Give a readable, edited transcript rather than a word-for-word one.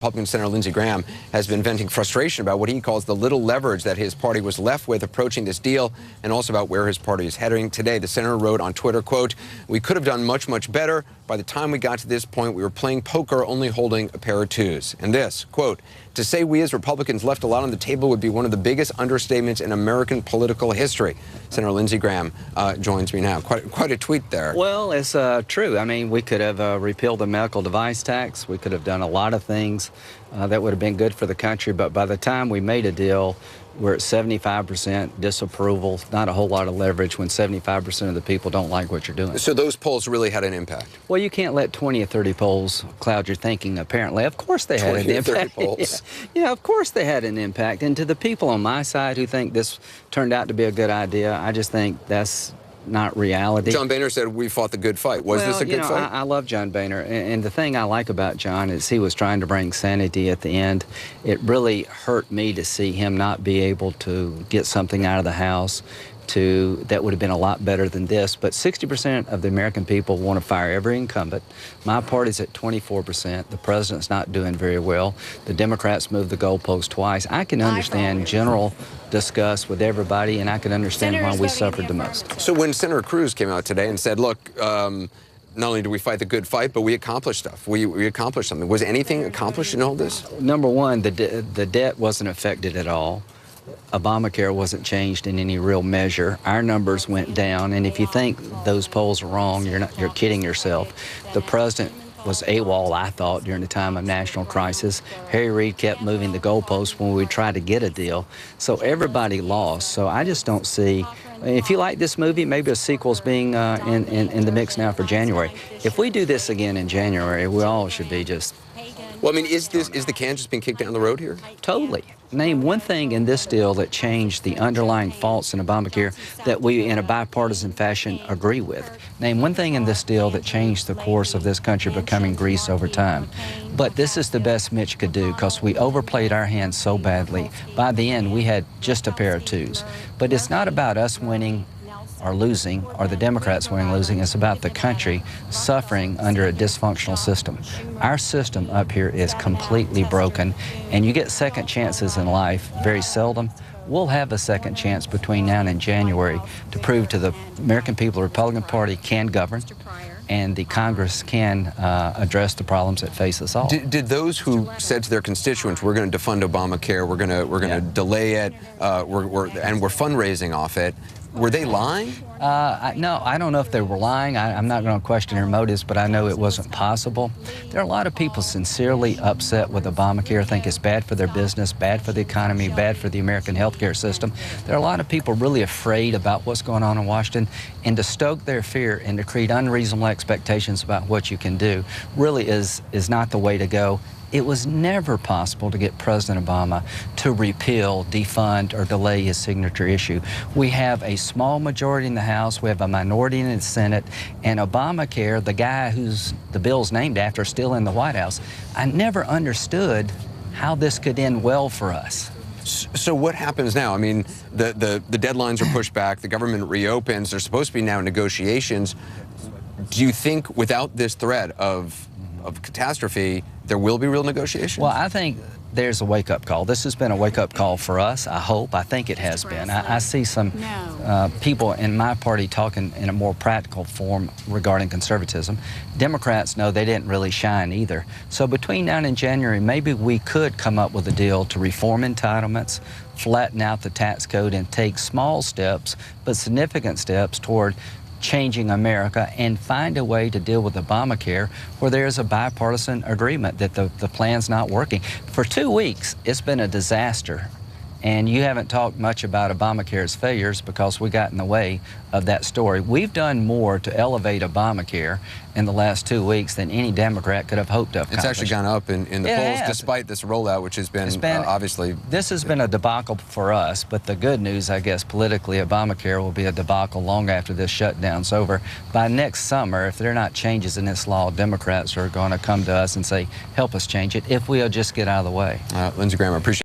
Republican Senator Lindsey Graham has been venting frustration about what he calls the little leverage that his party was left with approaching this deal, and also about where his party is heading. Today, the senator wrote on Twitter, quote, "We could have done much, much better. By the time we got to this point, we were playing poker, only holding a pair of twos." And this, quote, "To say we as Republicans left a lot on the table would be one of the biggest understatements in American political history." Senator Lindsey Graham joins me now. Quite a tweet there. Well, it's true. I mean, we could have repealed the medical device tax. We could have done a lot of things that would have been good for the country. But by the time we made a deal, we're at 75% disapproval, not a whole lot of leverage when 75% of the people don't like what you're doing. So those polls really had an impact? Well, you can't let 20 or 30 polls cloud your thinking, apparently. Of course they had an impact. 30 polls. Yeah, of course they had an impact. And to the people on my side who think this turned out to be a good idea, I just think that's not reality. John Boehner said we fought the good fight. Was this a good fight? I love John Boehner, and the thing I like about John is he was trying to bring sanity at the end. It really hurt me to see him not be able to get something out of the House that would have been a lot better than this. But 60% of the American people want to fire every incumbent. My party's at 24%. The president's not doing very well. The Democrats moved the goalpost twice. I can understand general disgust with everybody, and I can understand why we suffered the most. So when Senator Cruz came out today and said, look, not only do we fight the good fight, but we accomplished stuff. We accomplished something. Was anything accomplished in all this? Number one, the debt wasn't affected at all. Obamacare wasn't changed in any real measure. Our numbers went down, and if you think those polls are wrong, you're kidding yourself. The president was AWOL, I thought, during the time of national crisis. Harry Reid kept moving the goalposts when we tried to get a deal. So everybody lost. So I just don't see. If you like this movie, maybe a sequel's being in the mix now for January. If we do this again in January, we all should be just. Well, I mean, is the can just being kicked down the road here? Totally. Name one thing in this deal that changed the underlying faults in Obamacare that we, in a bipartisan fashion, agree with. Name one thing in this deal that changed the course of this country becoming Greece over time. But this is the best Mitch could do because we overplayed our hand so badly. By the end, we had just a pair of twos. But it's not about us winning or losing, or the Democrats winning or losing. It's about the country suffering under a dysfunctional system. Our system up here is completely broken, and you get second chances in life very seldom. We'll have a second chance between now and January to prove to the American people the Republican Party can govern, and the Congress can address the problems that face us all. Did those who said to their constituents, we're going to defund Obamacare, we're going to delay it, and we're fundraising off it, were they lying? No, I don't know if they were lying. I'm not going to question their motives, but I know it wasn't possible. There are a lot of people sincerely upset with Obamacare, think it's bad for their business, bad for the economy, bad for the American healthcare system. There are a lot of people really afraid about what's going on in Washington, and to stoke their fear and to create unreasonable expectations about what you can do really is not the way to go. It was never possible to get President Obama to repeal, defund, or delay his signature issue. We have a small majority in the House, we have a minority in the Senate, and Obamacare, the guy who's the bill's named after, is still in the White House. I never understood how this could end well for us. So what happens now? I mean, the deadlines are pushed back, the government reopens, there's supposed to be now negotiations. Do you think without this threat of catastrophe, there will be real negotiations? Well, I think there's a wake-up call. This has been a wake-up call for us, I hope. I think it has been. I see some people in my party talking in a more practical form regarding conservatism. Democrats know they didn't really shine either. So between now and January, maybe we could come up with a deal to reform entitlements, flatten out the tax code, and take small steps, but significant steps toward changing America, and find a way to deal with Obamacare where there is a bipartisan agreement that the plan's not working. For 2 weeks, it's been a disaster, and you haven't talked much about Obamacare's failures because we got in the way of that story. We've done more to elevate Obamacare in the last 2 weeks than any Democrat could have hoped to accomplish. It's actually gone up in the polls despite this rollout, which has been obviously. This has been a debacle for us, but the good news, I guess, politically, Obamacare will be a debacle long after this shutdown's over. By next summer, if there are not changes in this law, Democrats are going to come to us and say, help us change it, if we'll just get out of the way. Lindsey Graham, I appreciate it.